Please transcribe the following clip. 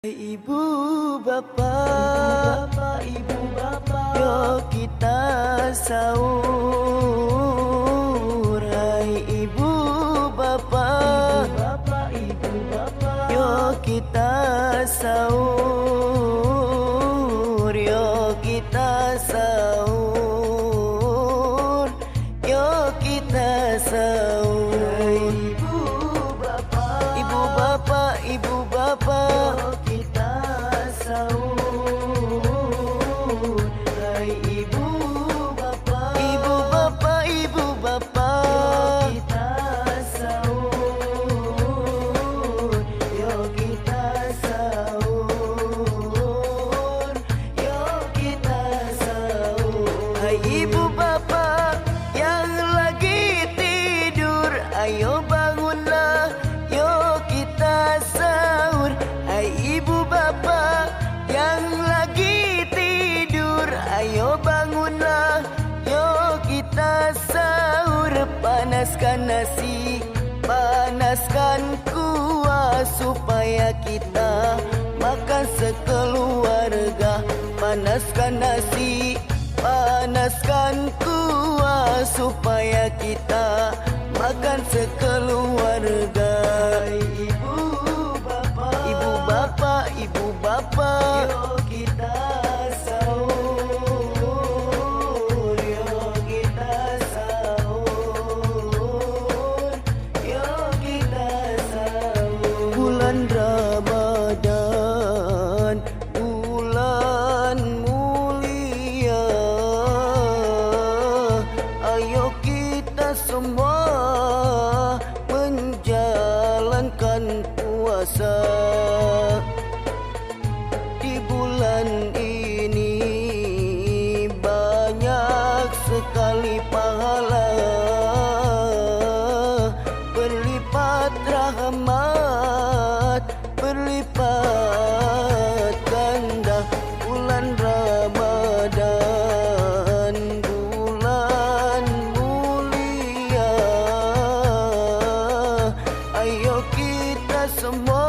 Ibu bapa, yuk kita sahur. Hai ibu bapa, yuk kita sahur. Yuk kita sahur. Yuk kita sahur. Hai ibu bapa, ibu bapa, ibu bapa yang lagi tidur, ayo bangunlah, yuk kita sahur. Hai ibu bapa yang lagi tidur, ayo bangunlah, yuk kita sahur. Panaskan nasi, panaskan kuah, supaya kita makan sekeluarga. Panaskan nasi, panaskan kuah, supaya kita makan sekeluarga. Ibu bapa, ibu bapa, yuk kita sahur. Yuk kita sahur. Yuk kita sahur. Bulan Ramadan, bulan mulia, ayo kita semua menjalankan puasa. Di bulan ini banyak sekali pahala, berlipat rahmat, berlipat ganda. Bulan Ramadan, bulan mulia, ayo kita semua